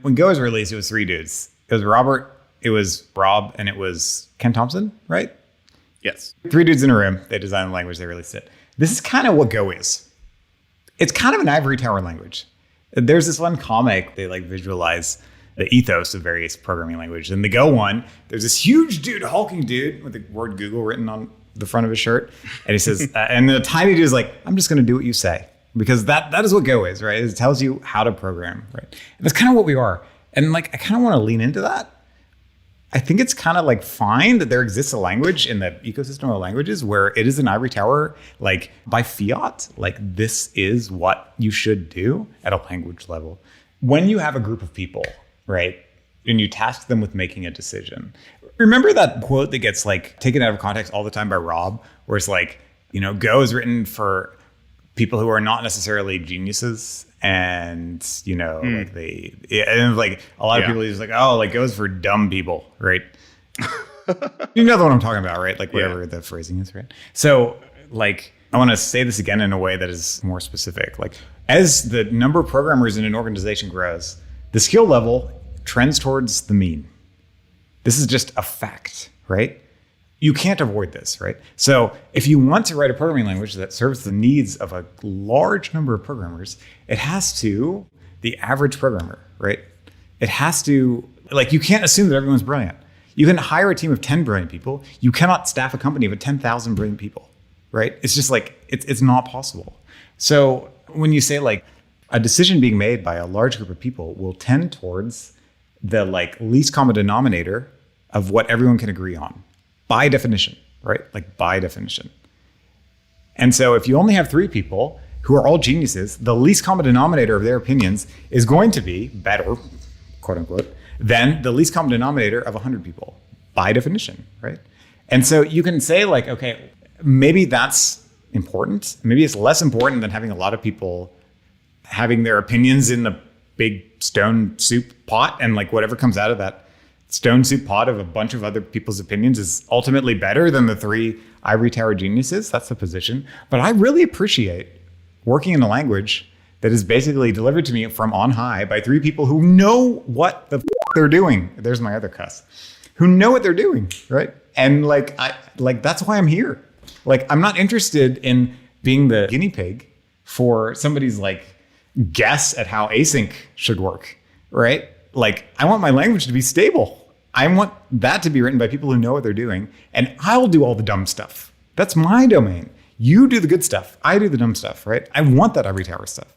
when Go was released, it was 3 dudes. It was Robert, it was Rob, and it was Ken Thompson, right? Yes. 3 dudes in a room. They designed the language. They released it. This is kind of what Go is. It's kind of an ivory tower language. There's this one comic, they like visualize the ethos of various programming languages. In the Go one, there's this huge dude, hulking dude with the word Google written on the front of his shirt. And he says, and the tiny dude is like, I'm just going to do what you say. Because that is what Go is, right? It tells you how to program, right? And that's kind of what we are. And like, I kind of want to lean into that. I think it's kind of like fine that there exists a language in the ecosystem of languages where it is an ivory tower, like by fiat, like this is what you should do at a language level. When you have a group of people, right, and you task them with making a decision. Remember that quote that gets like taken out of context all the time by Rob, where it's like, Go is written for people who are not necessarily geniuses. And, like and like a lot of people are just like, oh, like Go's for dumb people, right? You know what I'm talking about, right? Like whatever the phrasing is, right? So like, I want to say this again in a way that is more specific. Like as the number of programmers in an organization grows, the skill level trends towards the mean. This is just a fact, right? You can't avoid this, right? So if you want to write a programming language that serves the needs of a large number of programmers, it has to, the average programmer, right? It has to, like, you can't assume that everyone's brilliant. You can hire a team of 10 brilliant people. You cannot staff a company of 10,000 brilliant people, right? It's just like, it's not possible. So when you say like a decision being made by a large group of people will tend towards the like least common denominator of what everyone can agree on. By definition, right? Like by definition. And so if you only have 3 people who are all geniuses, the least common denominator of their opinions is going to be better, quote unquote, than the least common denominator of 100 people by definition, right? And so you can say like, okay, maybe that's important. Maybe it's less important than having a lot of people having their opinions in the big stone soup pot, and like whatever comes out of that stone soup pot of a bunch of other people's opinions is ultimately better than the 3 ivory tower geniuses. That's the position. But I really appreciate working in a language that is basically delivered to me from on high by 3 people who know what the they're doing. There's my other cuss. Who know what they're doing, right? And like, that's why I'm here. Like, I'm not interested in being the guinea pig for somebody's like guess at how async should work, right? Like, I want my language to be stable. I want that to be written by people who know what they're doing, and I'll do all the dumb stuff. That's my domain. You do the good stuff. I do the dumb stuff, right? I want that ivory tower stuff.